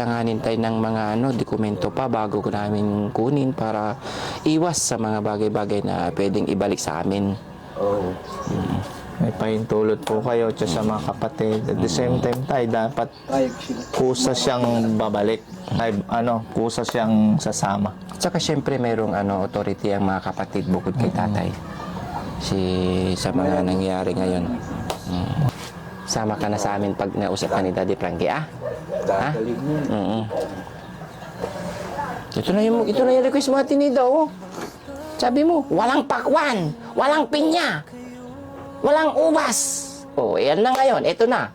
Kailanganin tayo ng mga dokumento pa bago ko namin kunin para iwas sa mga bagay-bagay na pwedeng ibalik sa amin. Oo. May pahintulot po kayo sa mga kapatid. At the same time tayo, dapat kusa siyang babalik. Ay, kusa siyang sasama. Tsaka syempre mayroong authority ang mga kapatid bukod kay tatay. Sa mga nangyayari ngayon. Sama ka na sa amin pag nausap ka ni Daddy Frankie, ha? Gagaling mo. Ito na yung request mo, Ate Nida, oh. Sabi mo, walang pakwan, walang pinya, walang ubas. Oh, yan na ngayon, ito na.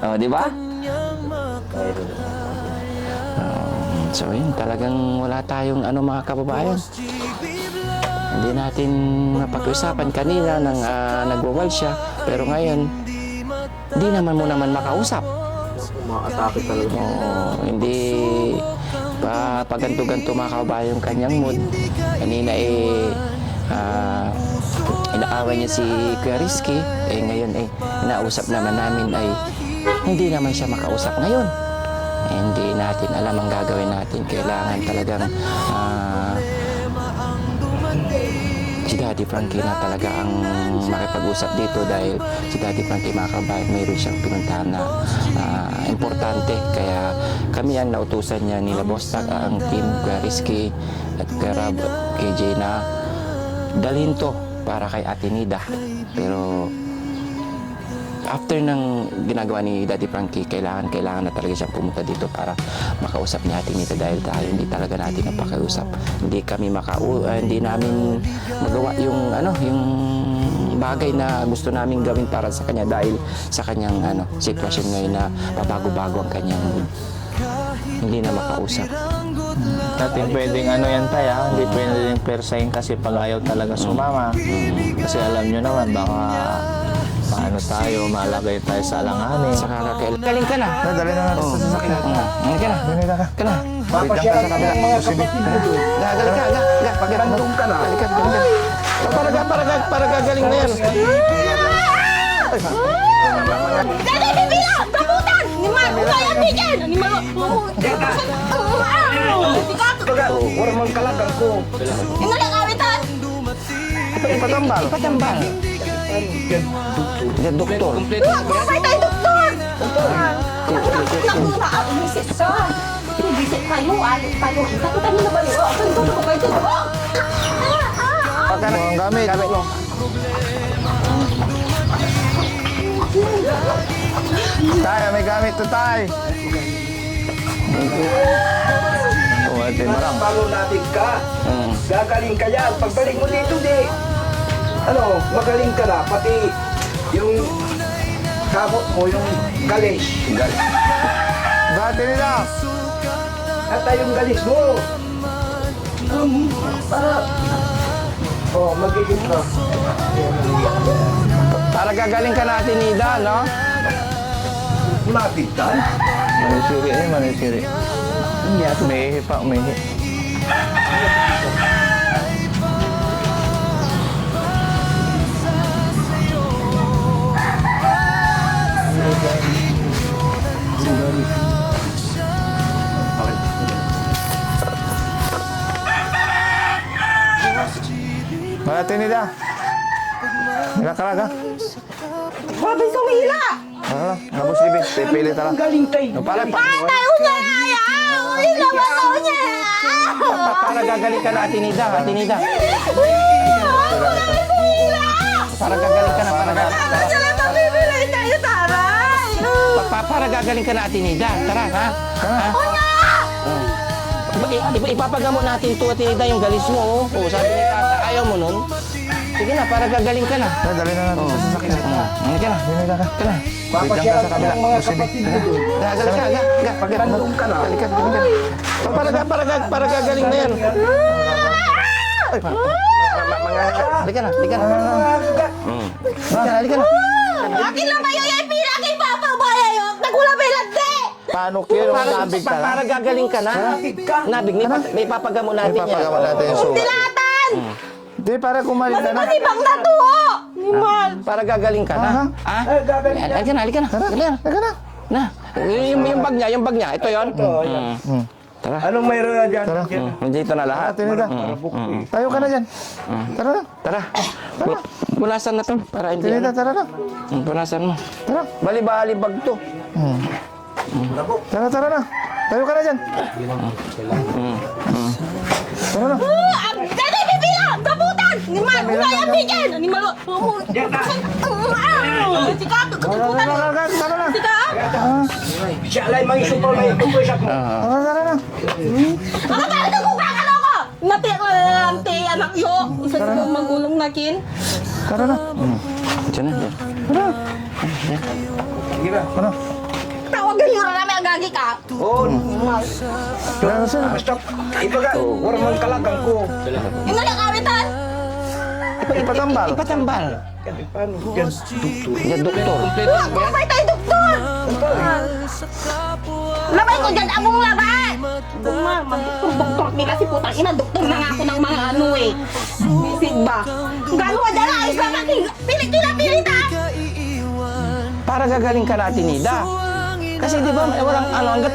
Oh, di ba? So yun, talagang wala tayong mga kababayan. Hindi natin napag-usapan kanina nang nagwawal siya. Pero ngayon, hindi naman mo makausap. Makatake talaga. Hindi paganto-ganto mga kababayan yung kanyang mood. Kanina inaaway niya si Kuya Rizky. Ngayon inausap naman namin ay hindi naman siya makausap ngayon. Hindi natin alam ang gagawin natin. Kailangan talagang si Daddy Frankie na talaga ang makipag-usap dito dahil si Daddy Frankie mga kababayan mayroon siyang pinuntahan na importante. Kaya kami ang nautusan niya nila Bostag, ang team Kuya Rizky at Kuya Rab, KJ na dalhin to para kay Ate Nida. Pero after ng ginagawa ni Daddy Frankie, kailangan na talaga siyang pumunta dito para makausap ni Ate Nida dahil tayo hindi talaga natin napakiusap. Hindi kami hindi namin magawa yung bagay na gusto namin gawin para sa kanya dahil sa kanyang sitwasyon ngayon na pabago-bago ang kanyang mood. Hindi na makausap. Natin pwedeng yan tayo, hindi pwedeng persahin kasi pag ayaw talaga sumama. Kasi alam nyo naman, baka paano tayo, malagay tayo sa alanganin. Saka galing ka na. Dali na natin sa sasakyan. Galing ka na. Dali na ka. Ka na. Papasyalan ka ng mga kapatid mo doon. Galing ka. Pagandong ka na. Galing ka. Para gagaling na yan. Dali, bibila! Kamutan! Ni Mar, umayan bigyan! Ni Mar, Wala mang kalagang ko. yung nalakawitan! Ipatambal. Yan, doktor. Huwag mo sa tayo, doktor! Nakuna ang misis sa. Bisit kayo, ayos tayo. Takutan mo na ba yun? Ang tutok kayo dito. Pagka ang gamit. Gamit mo. Tayo, may gamit to tayo. Ate Marang. Bago natin ka. Gagaling ka yan. Pagbalik mo dito, magaling ka na. Pati yung kamot mo, yung galis. Dati nila. At yung galis mo. Magiging ka. Para gagaling ka natin, Nida, no? Mapitan. Manisiri manisiri. Umihi pa, umihi. Malati nila. Nila kalaga. Grabe sumila! Nabos libin. Pipili tala. Galing tayo. Para Tayo nga ayaw! Ila ba daw niya? para gagaling ka natin, Nida. Ate Nida. Para gagaling ka na. Sila mabibili tayo, taray! Para gagaling ka natin, Nida. Tara, ha? Ipapagamot natin to, Ate Nida, yung galis mo. Sabi ni Tata, ayaw mo nun. Sige na, para gagaling ka na. Dali na natin sa sasakyan. Hindi ka na. Dali na ka. Ka na. Papasyalan ka ng mga kapatid mo doon. Pagandong ka na. Para gagaling na yan. Halika na. Halika na. Akin lang ba yung pila kay Papa Baya yun? Nagulabelante! Paano kayo nabig ka Para lang? gagaling ka na. Nabig, may papagamot natin yan. Ipapagawa natin yung sugat. Dilatan! Hindi, para kumalit ka na. Masibang na to, oh! Ni Mal! Para gagaling ka na. Ha? Gagaling ka. Halika na. Halika na. Na. Yung bag niya. Ito yon. Tara. Anong mayroon na dyan? Tara. Dito na lahat. Tinida. Tayo ka na dyan. Tara na. Tara. Punasan na to. Para hindi. Tinida, tara na. Punasan mo. Tara. Bali-bali bag to. Tara, tara na. Tayo ka na dyan. Tara na. Dali, bibila! Gabutan! Animal! Wala yung bigyan! Animal! Sikat! Gabutan! Tara na. Sikat! Siya lang mga isupo na yung pupusak mo. Tara na. Ang katalit ang kukakalo ko! Natiyak na lang, anak yo! Isa sa mga magulong nakin. Tara na. Diyan na. Diyan. Sige ba? Tara. Tawagan nyo na namin ang gagi ka. Oo. Tara na sir. Basta, ibaga, wala man kalagang ko. Yung nalakawitan! Ipatambal. Ipatambal. Paano? Yan, doktor. Yan, doktor. Kumay tayo, doktor! Labay ko dyan, among labay! Doktor, may kasi putang ina, doktor na nga ako ng mga ano eh. Bisig ba? Gano'n ka dyan, ayos lang aking pilit ha! Para gagaling ka natin, Nida. Kasi di ba, walang ano, hanggat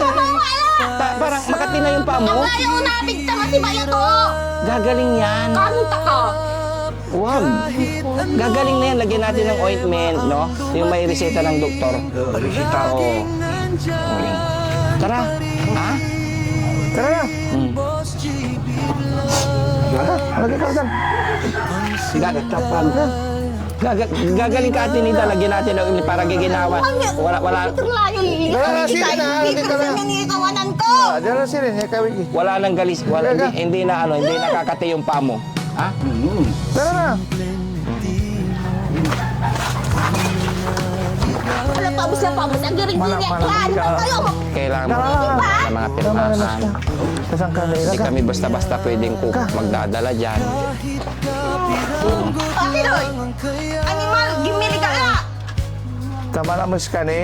parang makati na yung paa Ang mo. layo nabig ta nga si Bayo to! Gagaling yan. Kanong taka? Wag. Gagaling na yan. Lagyan natin ng ointment, no? Yung may reseta ng doktor. Resita. Oo. Tara. Ha? Tara na. Lagi ka dyan. Gagaling ka atin nito. Lagyan natin ng para giginawa. Wala. Itong layo, Wala na, sige na, Dito dito na. sa nanikawanan ko! Diyan na sir. Kawigi. Wala nang galis. Hindi nakakati yung paa mo. Ha? Tara na. Wala pabos. Ang girig-girig. Ano kayo? Kailangan mo ng mga pirmahan. Kasang ka na Hindi kami basta-basta pwedeng magdadala dyan. Akiloy! Animal, gimili ka na! Tama na mas ka ni.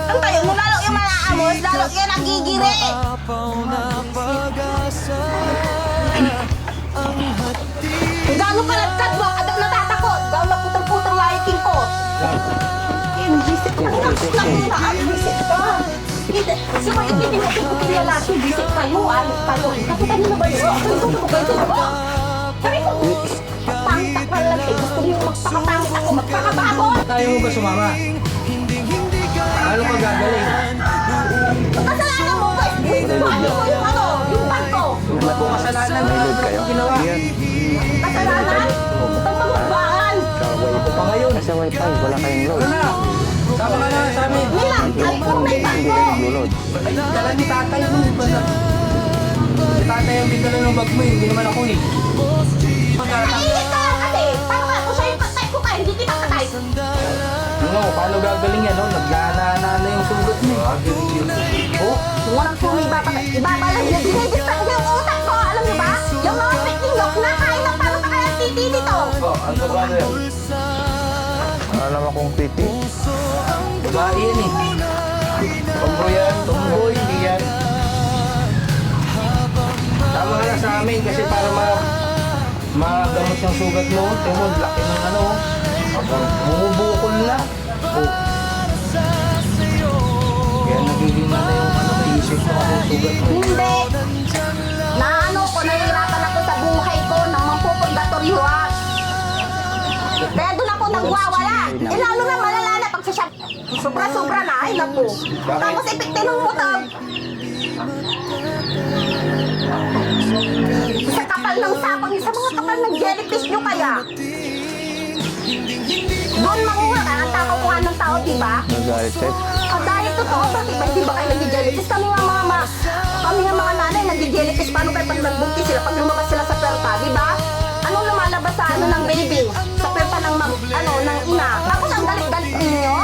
Ang tayo, nung lalo yung malaamos, lalo yung nagigiri! Kung gano'ng kalagkad mo, adam natatakot. Gano'ng naputang-putang layitin ko. Visit ka na. Visit ka. Sa mga ikininatin ko pinalaki, visit kayo. Ayos kayo. Kapitan nyo na ba yun? Ako yung tutukoy ko ba? Sabi ko, pangtak pa lang eh. Gusto niyo magpakapangit ako, magpakabago. Kaya mo ba sumama? Ano ka gagaling? Kasalanan mo ba? Ano mo yung ano? Yung bag ko. Kung kasalanan mo yung ginawa. Kasalanan? Itong magbaan. Ako pa ngayon. Sa wifi, wala kayong load. Ano na? Sama ka na sa amin. Nila, ay ko na yung bag ko. Lulod. Dala ni tatay mo. Si tatay ang bigala ng bag mo eh. Hindi naman ako eh. Naiinit ka lang kasi. Paano ka? Kung siya yung patay ko ka, hindi kita patay. Ano, paano gagaling yan? No? Naglana na yung sugat mo. Oh, Walang sumiba pa. Ibaba lang yun. Dinidistak niya yung utak ko. Alam niyo ba? Yung mga freaking yok na kain ng paano pa kaya titi dito. ano ba yan? Alam akong titi. Babae yan eh. Tomboy yan, tomboy, hindi yan. Tama ka na sa amin kasi para magamot yung sugat mo. Tingnan mo, laki ng ano. Bumubukol na. Oh. Kaya nagiging na yung ano, isip mo ako sugat mo. Hindi. Naano ko, nahihirapan ako sa buhay ko ng mapupurgatoryuhan. Kaya doon ako nagwawala. Eh lalo na malala na pag siya sobra-sobra na. Ay naku. Tapos epektinong mo to. Sa kapal ng sapang, sa mga kapal ng jellyfish nyo kaya. Doon manguha ka. Ang takaw ko nga ng tao, diba? Nagalit check. Dahil totoo, bakit ba hindi ba kayo nag-jellyfish? Kami nga mga nanay nag-jellyfish. Paano kayo pag nagbuntis sila? Pag lumabas sila sa perpa, di ba? Anong lumalabas sa ano ng baby? Sa perpa ng ng ina. Tapos ang galit-galit ninyo.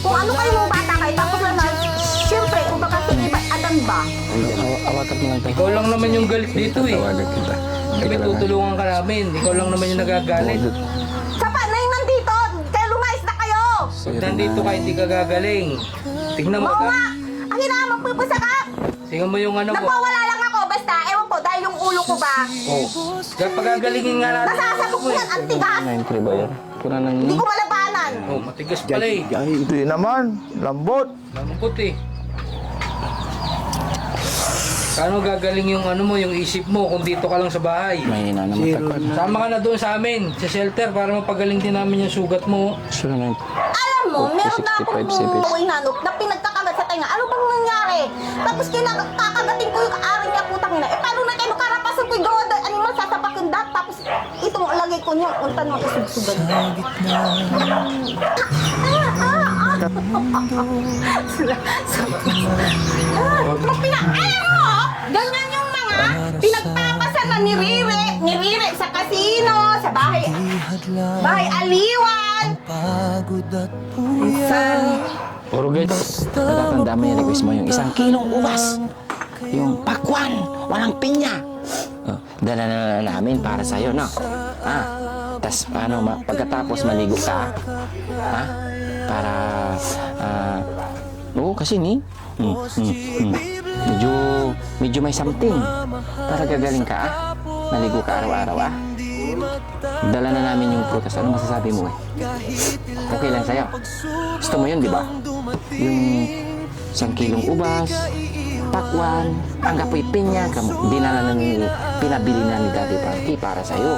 Kung ano kayo mga bata kayo, tapos na siyempre, kung baka sige ba, adan ba? Awakan mo lang tayo. Ikaw lang naman yung galit dito eh. Tawagan kita. Kami tutulungan ka namin. Ikaw lang naman yung nagagalit. Sapa na yung nandito, kaya lumayas na kayo! Pag nandito ka, hindi ka gagaling. Tignan mo Oo ka. nga, ang hinahamang pupusa ka! Tingnan mo yung ano ko. Nagpawala lang ako, basta, ewan ko, dahil yung ulo ko ba, Oh. Kaya pagagalingin nga natin. nasasabog yan, ang tigas! 9-3 ba yan? Kuna nang Hindi ko malabanan. yan. Oh, matigas pala eh. Hindi naman. Lambot. Lambot eh. Paano gagaling yung ano mo, yung isip mo kung dito ka lang sa bahay? May na naman takot. Sama ka na doon sa amin, sa shelter, para mapagaling din namin yung sugat mo. So, nang Alam mo, meron na akong 65 cents. inanok na pinagkakagat sa tenga. Ano bang nangyari? Tapos kinakagating ko yung ari niya, putang ina. Eh, paano na kayo karapasan ko yung gawa doon? Ano mo, sasapak yung dat. Tapos itong lagay ko niya, untan mo isugsugan. Alam mo, ganyan yung mga pinagpapasan na nirire sa kasino, sa bahay aliwan. Puro guys, natatanda mo yung request mo yung 1 kilong ubas. Yung pakwan, walang pinya. Oh, dala na namin para sa'yo, no? Tas pagkatapos maligo ka, para, oo, kasi medyo may something. Para gagaling ka, maligo ka araw-araw, Dala na namin yung prutas. Ano masasabi mo, Okay lang sa'yo. Gusto mo yun, di ba? Yung 1 kilong ubas, pakwan, ang kapoy pinya, dinala na pinabili na ni Daddy Frankie para sa'yo.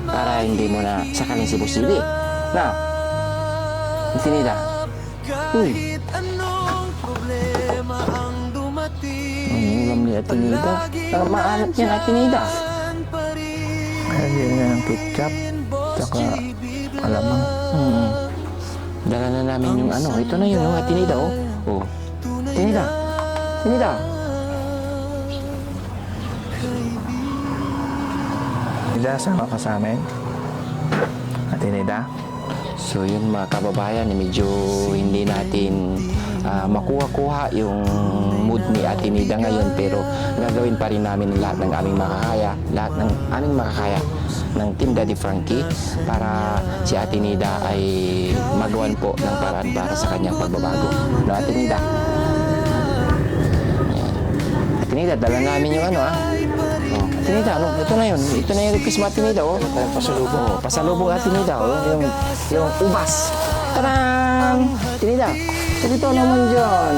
Para hindi mo na sakaling sibusili. Na? Intinida? Ulam ni Atinida. Maalat yan, Atinida. Ayun nga ng ketchup. Tsaka alamang. Dala na namin yung ano. Ito na yun, Atinida, Oh. Atinida. Atinida. Nida, sama ka sa amin. Ate Nida. So yun mga kababayan, medyo hindi natin makuha-kuha yung mood ni Ate Nida ngayon, pero gagawin pa rin namin lahat ng aming makakaya, ng Team Daddy Frankie para si Ate Nida ay magawan po ng paraan para sa kanyang pagbabago. No, Ate Nida? Ayan. Ate Nida, dala namin yung ano, Oh, Ate Nida, ito na yun. Ito na yung request mo, Ate Nida, Pasalubong. Pasalubong, Ate Nida, yung ubas. Tarang! Ate Nida, ito naman dyan.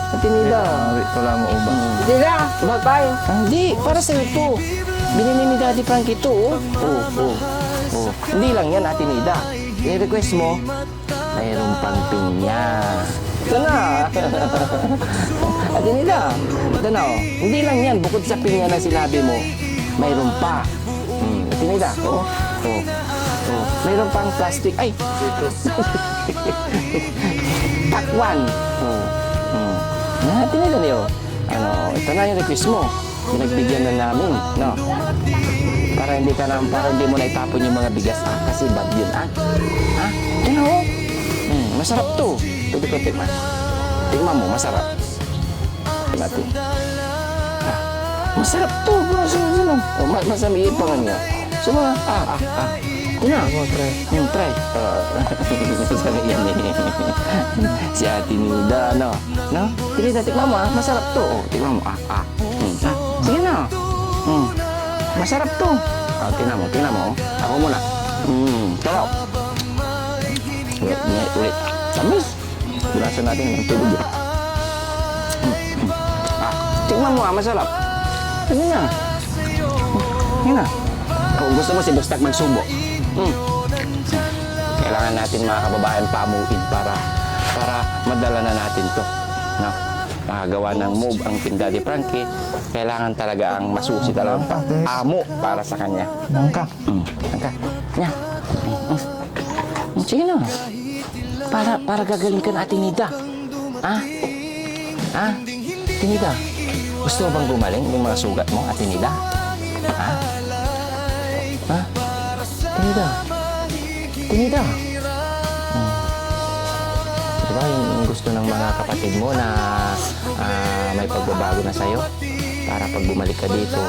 Ate Nida. Ito lang mo ubang. Dila, tayo. Hindi, para sa'yo ito. Binili ni Daddy Frankie ito, Hindi lang yan, Ate Nida. I-request mo, mayroong pang pinya. Ito na. Ate Nida, ito na, Hindi lang yan, bukod sa pinya na sinabi mo, mayroon pa. Ate Nida, mayroon pang plastic. Ay! Pakwan. Ate Nida niyo. Ito na yung request mo. Pinagbigyan na namin, no? Para hindi mo na itapon yung mga bigas, kasi bad yun, Masarap to. Pwede ko tikman. Tikman mo, masarap. Natin. Masarap to. Masamiit pa nga niya. So mga, try. Masarap yan si Ate Nida, no? Tinida, tikman mo, masarap to. Tikman mo, Sige na. Masarap to. Tingnan mo. Ako muna. Sarap. Ulit. Samis. Gulasan natin ng tubig. Tingnan mo, masarap. Sige na. Kung gusto mo si Bustak magsubo. Kailangan natin mga kababayan pamuin para madala na natin to. No? Makagawa ng move ang Team Daddy Frankie. Kailangan talaga ang masusi talaga amo para sa kanya. Nangka. Nya. Sige na. Para gagaling ka na, Ate Nida. Ate Nida, gusto mo bang gumaling yung mga sugat mo, Ate Nida? Ate Nida. Diba yung gusto ng mga kapatid mo na may pagbabago na sa'yo? Para pag bumalik ka dito,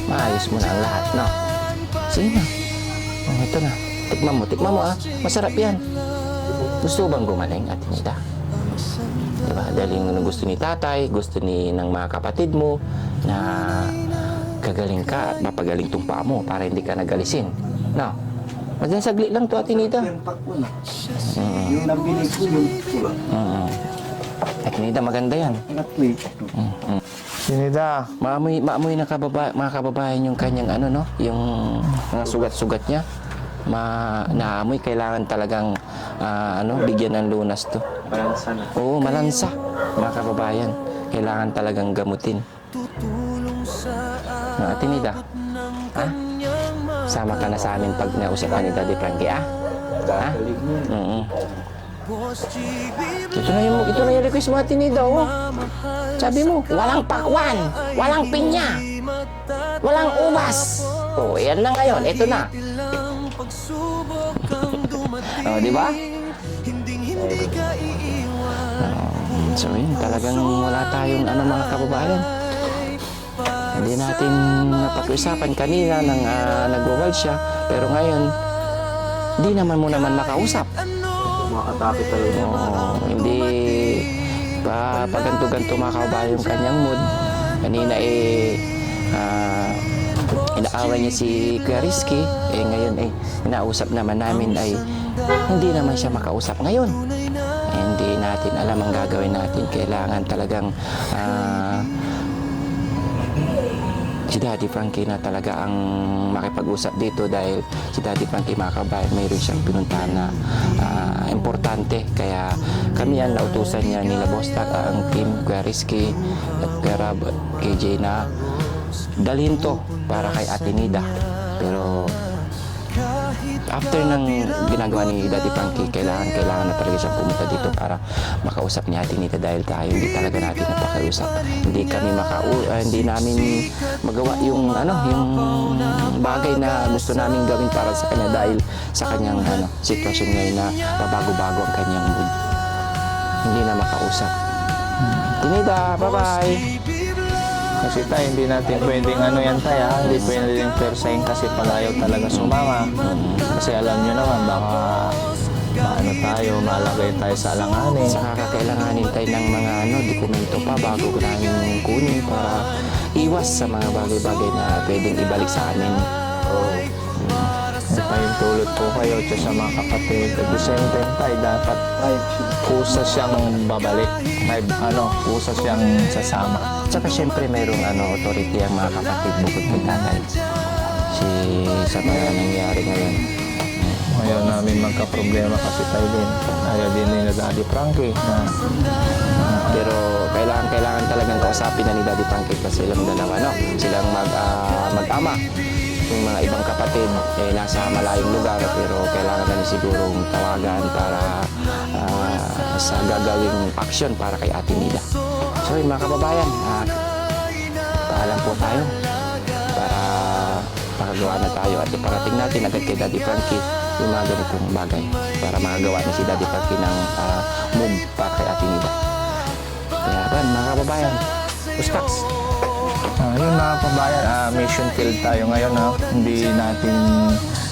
maayos mo na ang lahat, no? Sige na. Ito na. Tikman mo, Masarap yan. Gusto bang gumaling, Ate Nida? Diba? Dahil yung gusto ni tatay, gusto ng mga kapatid mo na gagaling ka at mapagaling tong paa mo para hindi ka nagalisin. No? Madyan saglit lang to, Ate Nida. Yung takbo na. Yung nabili ko, yung pula. Ate Nida, maganda yan. Nag-tweet. Tinida, Maamoy ng mga kababayan yung kanyang ano, no? Yung mga sugat-sugat niya. Naamoy, kailangan talagang bigyan ng lunas to. balansa na. Oo, malansa, mga kababayan. Kailangan talagang gamutin. Ate Nida, ha? Sama ka na sa amin pag nausapan ni Daddy Frankie, ha? Ha? Ito na yung request mo, Ate Nida, oh. Sabi mo, walang pakwan, walang pinya, walang ubas. Oh, yan na ngayon, ito na. Oh, di ba? So yun, talagang wala tayong mga kababayan. Hindi natin napag-usapan kanina nang nagwawal siya. Pero ngayon, hindi naman mo naman makausap. Makatapit talaga. Hindi pa paganto-ganto mga kababayan yung kanyang mood. Kanina inaaway niya si Kuya Rizky. Ngayon inausap naman namin ay hindi naman siya makausap ngayon. Hindi natin alam ang gagawin natin. Kailangan talagang si Daddy Frankie na talaga ang makipag-usap dito dahil si Daddy Frankie mga kababayan mayroon siyang pinuntahan na importante. Kaya kami ang nautusan niya nila Bostak, ang team Kuya Rizky at Kuya Rab, KJ na dalhin to para kay Ate Nida. Pero after ng ginagawa ni Daddy Frankie, kailangan na talaga siyang pumunta dito para makausap ni Ate Nida dahil tayo hindi talaga natin napakausap. Hindi namin magawa yung bagay na gusto namin gawin para sa kanya dahil sa kanyang sitwasyon ngayon na babago-bago ang kanyang mood. Hindi na makausap. Ate Nida, bye-bye! Kasi tayo, hindi natin pwedeng yan tayo, hindi pwedeng persahin kasi pag ayaw talaga sumama. Kasi alam nyo naman, baka tayo, malagay tayo sa alanganin. Saka kakailanganin tayo ng mga dokumento pa bago namin kunin para iwas sa mga bagay-bagay na pwedeng ibalik sa amin. Pahintulot po kayo sa mga kapatid. At the same time tayo, dapat kusa siyang babalik. Kusa siyang sasama. Saka syempre mayroong authority ang mga kapatid bukod kay tatay. Sa mga nangyari ngayon. Ayaw namin magka-problema kasi tayo din. Ayaw din nila Daddy Frankie. Pero kailangan talagang kausapin na ni Daddy Frankie kasi silang dalawa, silang mag-ama. Yung mga ibang kapatid nasa malayong lugar pero kailangan namin sigurong tawagan para sa gagawing action para kay Ate Nida. So mga kababayan, paalam po tayo para makagawa na tayo at iparating natin agad kay Daddy Frankie yung mga ganitong bagay para makagawa na si Daddy Frankie ng move para kay Ate Nida. Kaya mga kababayan, Ustaks! Yun mga kabayan, mission field tayo ngayon. Hindi natin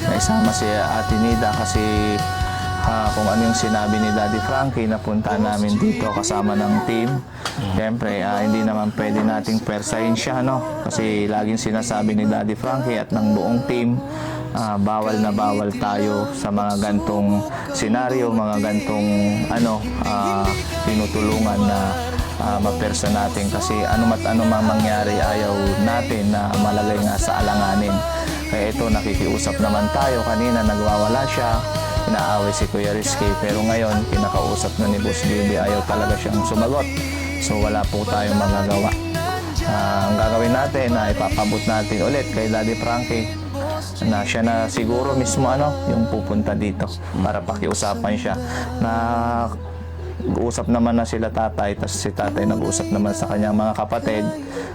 naisama si Ate Nida kasi kung ano yung sinabi ni Daddy Frankie, napunta namin dito kasama ng team. Siyempre, hindi naman pwede nating persahin siya, kasi laging sinasabi ni Daddy Frankie at ng buong team, bawal na bawal tayo sa mga gantong senaryo, mga gantong tinutulungan na mapersa natin kasi ano mang mangyari ayaw natin na malagay nga sa alanganin. Kaya ito, nakikiusap naman tayo. Kanina nagwawala siya, inaaway si Kuya Rizky, pero ngayon kinakausap na ni Boss Bibi, ayaw talaga siyang sumagot. So wala po tayong magagawa. Ang gagawin natin na ipapabot natin ulit kay Daddy Frankie na siya na siguro mismo yung pupunta dito para pakiusapan siya na usap naman na sila tatay, tapos si tatay nag-usap naman sa kanyang mga kapatid.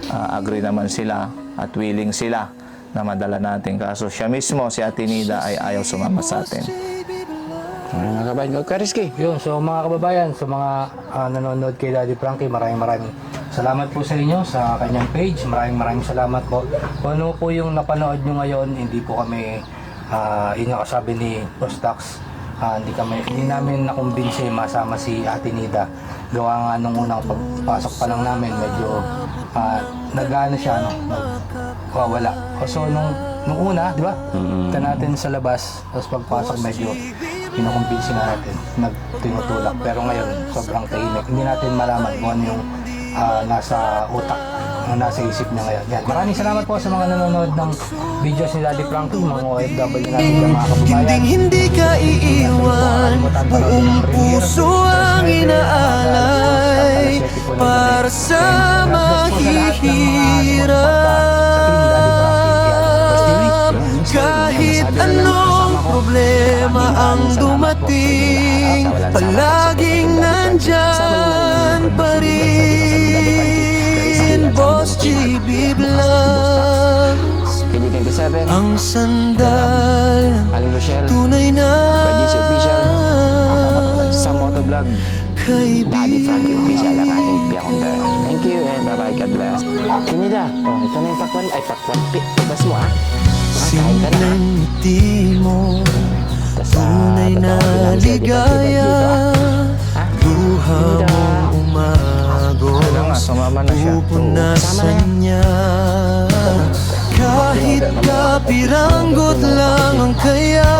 Agree naman sila at willing sila na madala natin. Kaso siya mismo, si Ate Nida, ay ayaw sumama sa atin. Mga kababayan, Kuya Rizky. Yun, so mga kababayan, sa mga nanonood kay Daddy Frankie, maraming salamat po sa inyo sa kanyang page. Maraming salamat po. Kung ano po yung napanood nyo ngayon, hindi po kami yun yung kasabi ni Postax. Hindi namin nakumbinsi masama si Ate Nida. Gawa nga nung unang pagpasok pa lang namin, medyo nag-ano siya, nagwawala. So nung nung una, di ba? Kita natin sa labas, tapos pagpasok medyo kinukumbinsi na natin, nagtinutulak. Pero ngayon, sobrang tahimik. Hindi natin malaman kung ano yung nasa utak, nasa isip niya ngayon. Yan. Maraming salamat po sa mga nanonood ng videos ni Daddy Frankie, mga OFW natin ng mga kababayan. Hindi ka iiwan, buong puso ang inaalay para sa mahihirap. Kahit anong problema ang dumating, palaging nandyan pa rin. Boss GB Vlog, Kaibigan ko 7, ang sandal, Aling Rochelle, tunay na Badis Official, sa Motovlog, Daddy Frankie Official ang ating piyakonder. Thank you and bye-bye, God bless. Kinida, oh, ito na yung pakwan, ay pakwan, pibas mo ah. Kain ka na ah. simpleng ngiti mo, Tas, tunay na tatawagin namin si Daddy Frankie ligaya, dito. Ha? luha Kinida. mo umagos, Kaya nga, sumama na siya. pupunasan niya. Kahit kapiranggot lang ang kaya